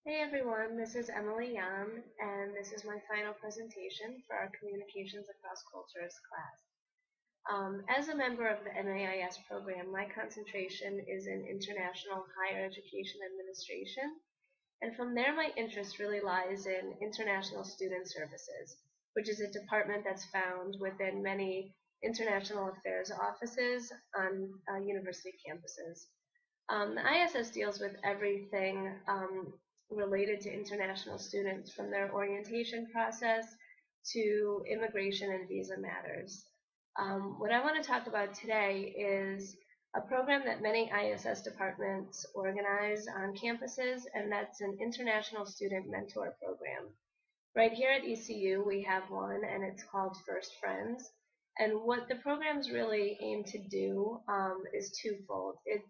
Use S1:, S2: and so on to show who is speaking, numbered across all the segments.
S1: Hey everyone, this is Emily Yan, and this is my final presentation for our Communications Across Cultures class. As a member of the MAIS program, my concentration is in international higher education administration, and from there my interest really lies in international student services, which is a department that's found within many international affairs offices on university campuses. The ISS deals with everything related to international students, from their orientation process to immigration and visa matters. What I want to talk about today is a program that many ISS departments organize on campuses, and that's an International Student Mentor Program. Right here at ECU, we have one, and it's called First Friends. And what the programs really aim to do is twofold. It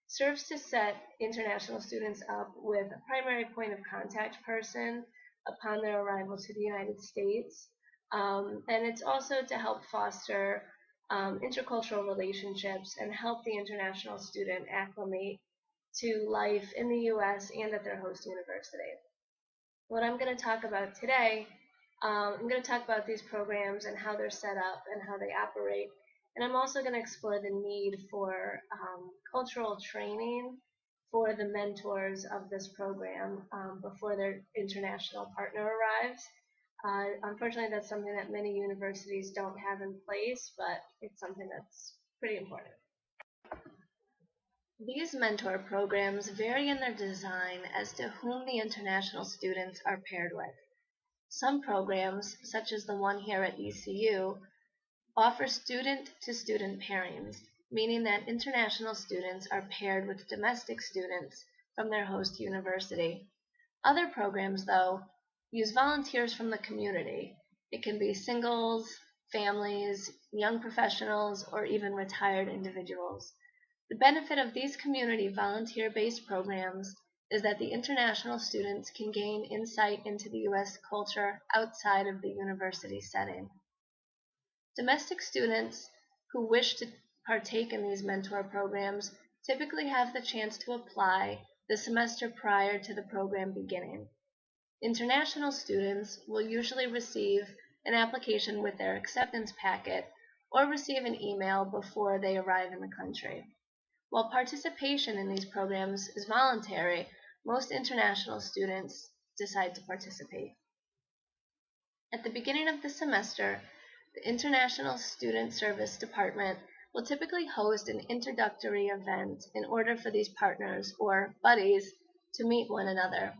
S1: serves to set international students up with a primary point of contact person upon their arrival to the United States. And it's also to help foster intercultural relationships and help the international student acclimate to life in the U.S. and at their host university. What I'm going to talk about today, I'm going to talk about these programs and how they're set up and how they operate. And I'm also going to explore the need for cultural training for the mentors of this program before their international partner arrives. Unfortunately, that's something that many universities don't have in place, but it's something that's pretty important. These mentor programs vary in their design as to whom the international students are paired with. Some programs, such as the one here at ECU, offer student-to-student pairings, meaning that international students are paired with domestic students from their host university. Other programs, though, use volunteers from the community. It can be singles, families, young professionals, or even retired individuals. The benefit of these community volunteer-based programs is that the international students can gain insight into the U.S. culture outside of the university setting. Domestic students who wish to partake in these mentor programs typically have the chance to apply the semester prior to the program beginning. International students will usually receive an application with their acceptance packet or receive an email before they arrive in the country. While participation in these programs is voluntary, most international students decide to participate. At the beginning of the semester, the International Student Service Department will typically host an introductory event in order for these partners, or buddies, to meet one another.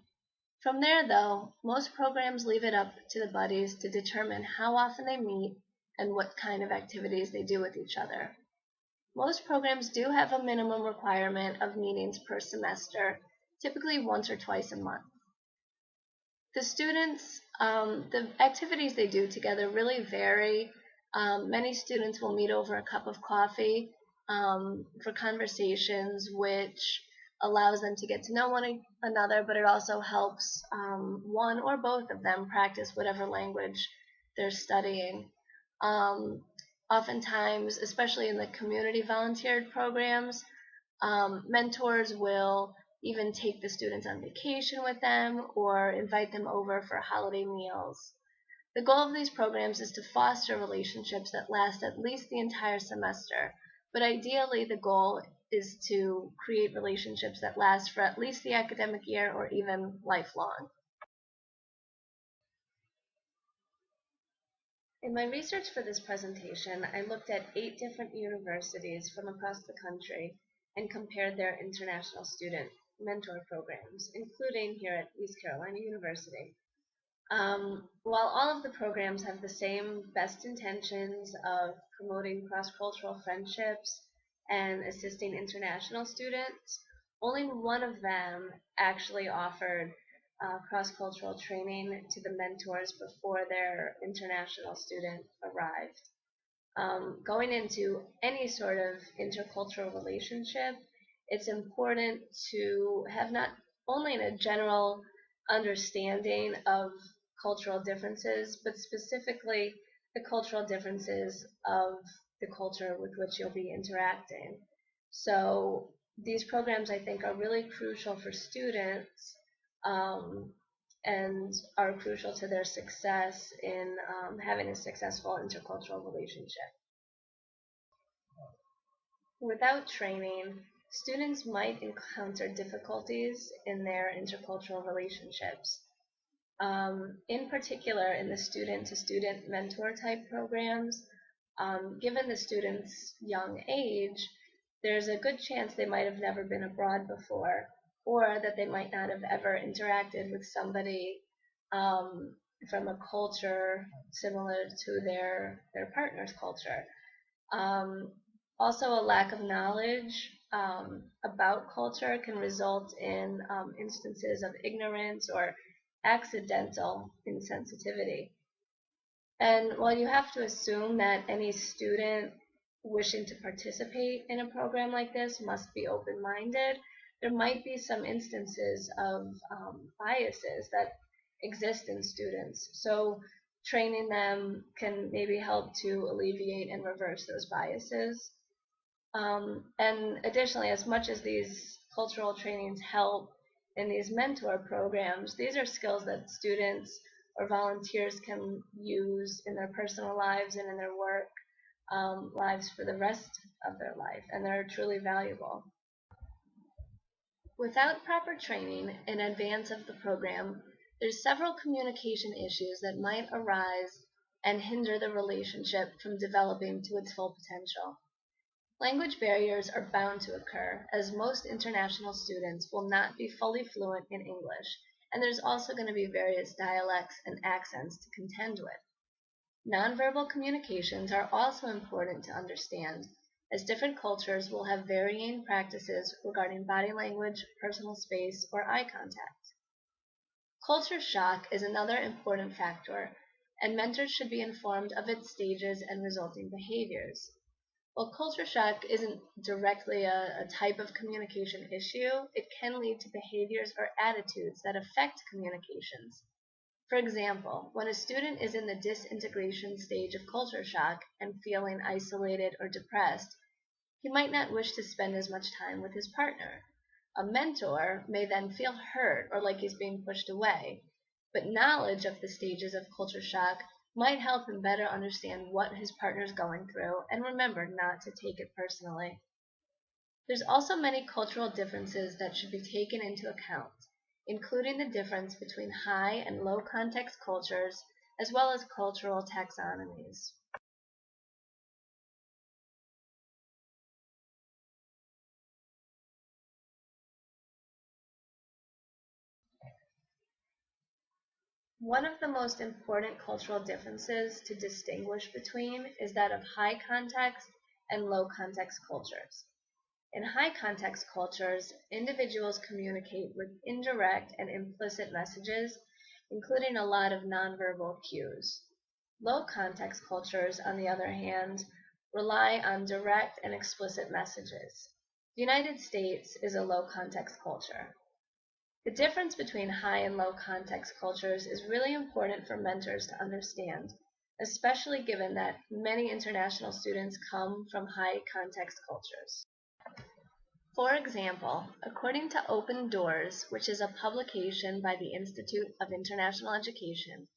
S1: From there, though, most programs leave it up to the buddies to determine how often they meet and what kind of activities they do with each other. Most programs do have a minimum requirement of meetings per semester, typically once or twice a month. The students, the activities they do together really vary. Many students will meet over a cup of coffee for conversations, which allows them to get to know one another, but it also helps one or both of them practice whatever language they're studying. Um, Oftentimes, especially in the community volunteered programs, mentors will even take the students on vacation with them or invite them over for holiday meals. The goal of these programs is to foster relationships that last at least the entire semester, but ideally the goal is to create relationships that last for at least the academic year or even lifelong. In my research for this presentation, I looked at 8 different universities from across the country and compared their international student mentor programs, including here at East Carolina University. While all of the programs have the same best intentions of promoting cross-cultural friendships and assisting international students, only one of them actually offered cross-cultural training to the mentors before their international student arrived. Going into any sort of intercultural relationship, it's important to have not only a general understanding of cultural differences, but specifically the cultural differences of the culture with which you'll be interacting. So these programs, I think, are really crucial for students um, and are crucial to their success in having a successful intercultural relationship. Without training, students might encounter difficulties in their intercultural relationships. In particular, in the student-to-student mentor type programs, given the student's young age, there's a good chance they might have never been abroad before, or that they might not have ever interacted with somebody um, from a culture similar to their partner's culture. Um, Also, a lack of knowledge about culture can result in instances of ignorance or accidental insensitivity. And while you have to assume that any student wishing to participate in a program like this must be open-minded, there might be some instances of biases that exist in students. So training them can maybe help to alleviate and reverse those biases. And additionally, as much as these cultural trainings help in these mentor programs, these are skills that students or volunteers can use in their personal lives and in their work lives for the rest of their life, and they're truly valuable. Without proper training in advance of the program, there's several communication issues that might arise and hinder the relationship from developing to its full potential. Language barriers are bound to occur, as most international students will not be fully fluent in English, and there's also going to be various dialects and accents to contend with. Nonverbal communications are also important to understand, as different cultures will have varying practices regarding body language, personal space, or eye contact. Culture shock is another important factor, and mentors should be informed of its stages and resulting behaviors. While culture shock isn't directly a type of communication issue, it can lead to behaviors or attitudes that affect communications. For example, when a student is in the disintegration stage of culture shock and feeling isolated or depressed, he might not wish to spend as much time with his partner. A mentor may then feel hurt or like he's being pushed away, but knowledge of the stages of culture shock might help him better understand what his partner's going through and remember not to take it personally. There's also many cultural differences that should be taken into account, including the difference between high and low context cultures, as well as cultural taxonomies. One of the most important cultural differences to distinguish between is that of high context and low context cultures. In high context cultures, individuals communicate with indirect and implicit messages, including a lot of nonverbal cues. Low context cultures, on the other hand, rely on direct and explicit messages. The United States is a low context culture. The difference between high and low context cultures is really important for mentors to understand, especially given that many international students come from high context cultures. For example, according to Open Doors, which is a publication by the Institute of International Education,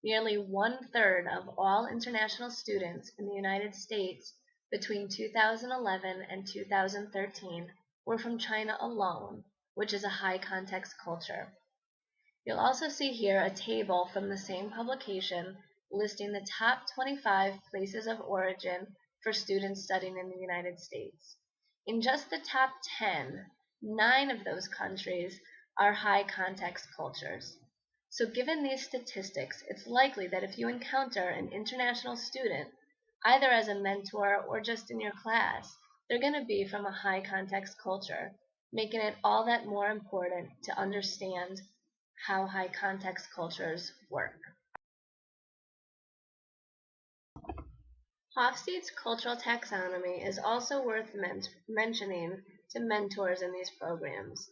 S1: nearly one-third of all international students in the United States between 2011 and 2013 were from China alone, which is a high context culture. You'll also see here a table from the same publication listing the top 25 places of origin for students studying in the United States. In just the top 10, 9 of those countries are high context cultures. So given these statistics, it's likely that if you encounter an international student, either as a mentor or just in your class, they're going to be from a high context culture, making it all that more important to understand how high context cultures work. Hofstede's cultural taxonomy is also worth mentioning to mentors in these programs.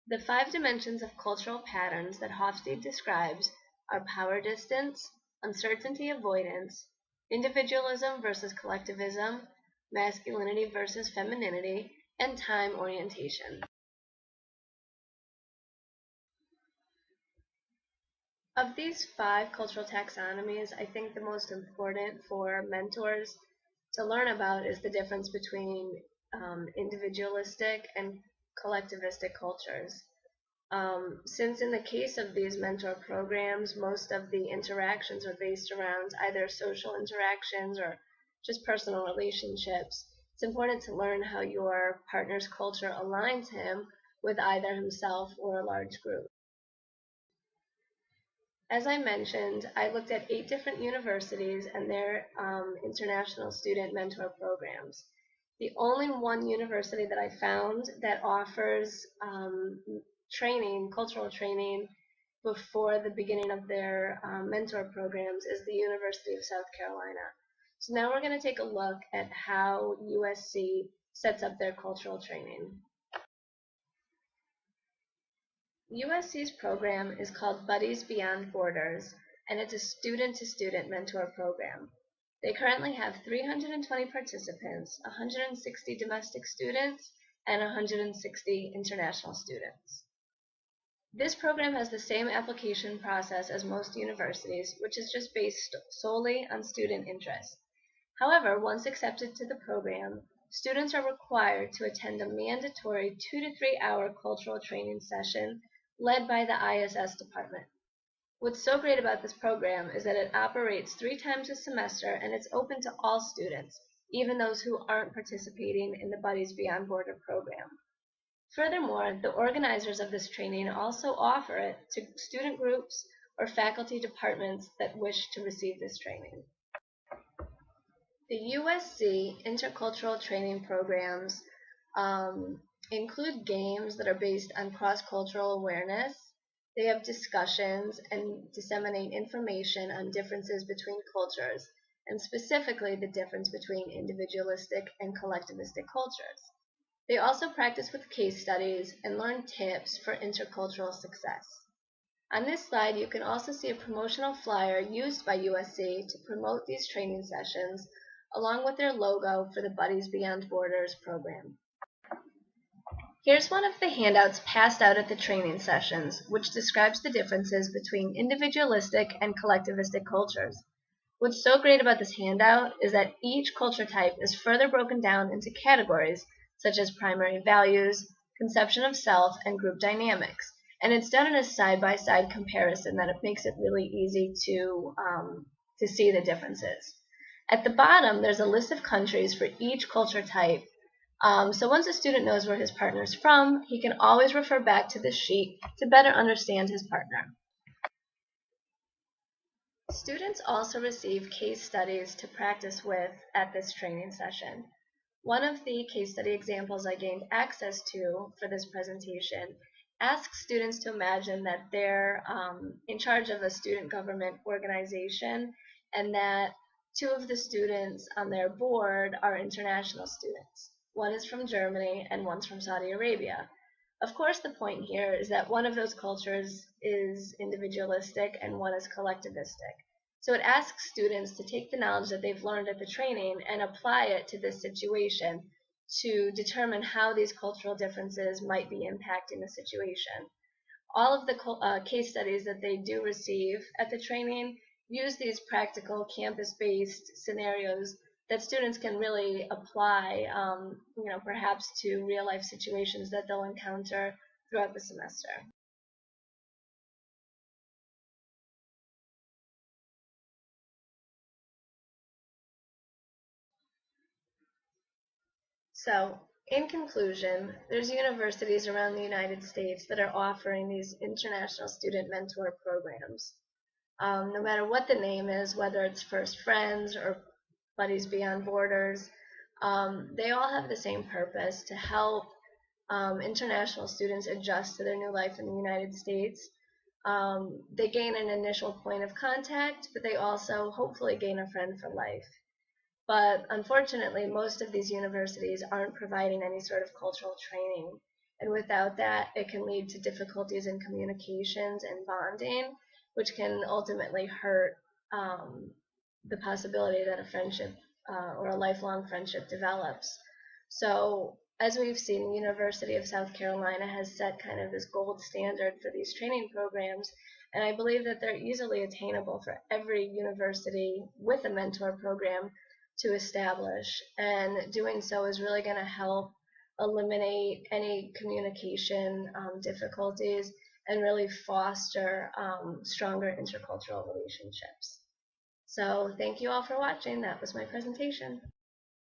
S1: The 5 dimensions of cultural patterns that Hofstede describes are power distance, uncertainty avoidance, individualism versus collectivism, masculinity versus femininity, and time orientation. Of these 5 cultural taxonomies, I think the most important for mentors to learn about is the difference between individualistic and collectivistic cultures. Since in the case of these mentor programs, most of the interactions are based around either social interactions or just personal relationships, it's important to learn how your partner's culture aligns him with either himself or a large group. As I mentioned, I looked at 8 different universities and their international student mentor programs. The only one university that I found that offers training, cultural training, before the beginning of their mentor programs is the University of South Carolina. So now we're going to take a look at how USC sets up their cultural training. USC's program is called Buddies Beyond Borders, and it's a student-to-student mentor program. They currently have 320 participants, 160 domestic students, and 160 international students. This program has the same application process as most universities, which is just based solely on student interest. However, once accepted to the program, students are required to attend a mandatory 2 to 3 hour cultural training session led by the ISS department. What's so great about this program is that it operates 3 times a semester and it's open to all students, even those who aren't participating in the Buddies Beyond Border program. Furthermore, the organizers of this training also offer it to student groups or faculty departments that wish to receive this training. The USC intercultural training programs include games that are based on cross-cultural awareness. They have discussions and disseminate information on differences between cultures, and specifically the difference between individualistic and collectivistic cultures. They also practice with case studies and learn tips for intercultural success. On this slide, you can also see a promotional flyer used by USC to promote these training sessions, along with their logo for the Buddies Beyond Borders program. Here's one of the handouts passed out at the training sessions, which describes the differences between individualistic and collectivistic cultures. What's so great about this handout is that each culture type is further broken down into categories such as primary values, conception of self, and group dynamics. And it's done in a side-by-side comparison that it makes it really easy to see the differences. At the bottom, there's a list of countries for each culture type. So once a student knows where his partner is from, he can always refer back to this sheet to better understand his partner. Students also receive case studies to practice with at this training session. One of the case study examples I gained access to for this presentation asks students to imagine that they're in charge of a student government organization and that 2 of the students on their board are international students. One is from Germany and one's from Saudi Arabia. Of course, the point here is that one of those cultures is individualistic and one is collectivistic. So it asks students to take the knowledge that they've learned at the training and apply it to this situation to determine how these cultural differences might be impacting the situation. All of the case studies that they do receive at the training use these practical campus-based scenarios that students can really apply, perhaps to real-life situations that they'll encounter throughout the semester. So, in conclusion, there's universities around the United States that are offering these international student mentor programs. No matter what the name is, whether it's First Friends or Buddies Beyond Borders, they all have the same purpose: to help international students adjust to their new life in the United States. They gain an initial point of contact, but they also hopefully gain a friend for life. But unfortunately, most of these universities aren't providing any sort of cultural training. And without that, it can lead to difficulties in communications and bonding, which can ultimately hurt the possibility that a friendship or a lifelong friendship develops. So as we've seen, the University of South Carolina has set kind of this gold standard for these training programs, And I believe that they're easily attainable for every university with a mentor program to establish. And doing so is really going to help eliminate any communication difficulties and really foster stronger intercultural relationships. So thank you all for watching. That was my presentation.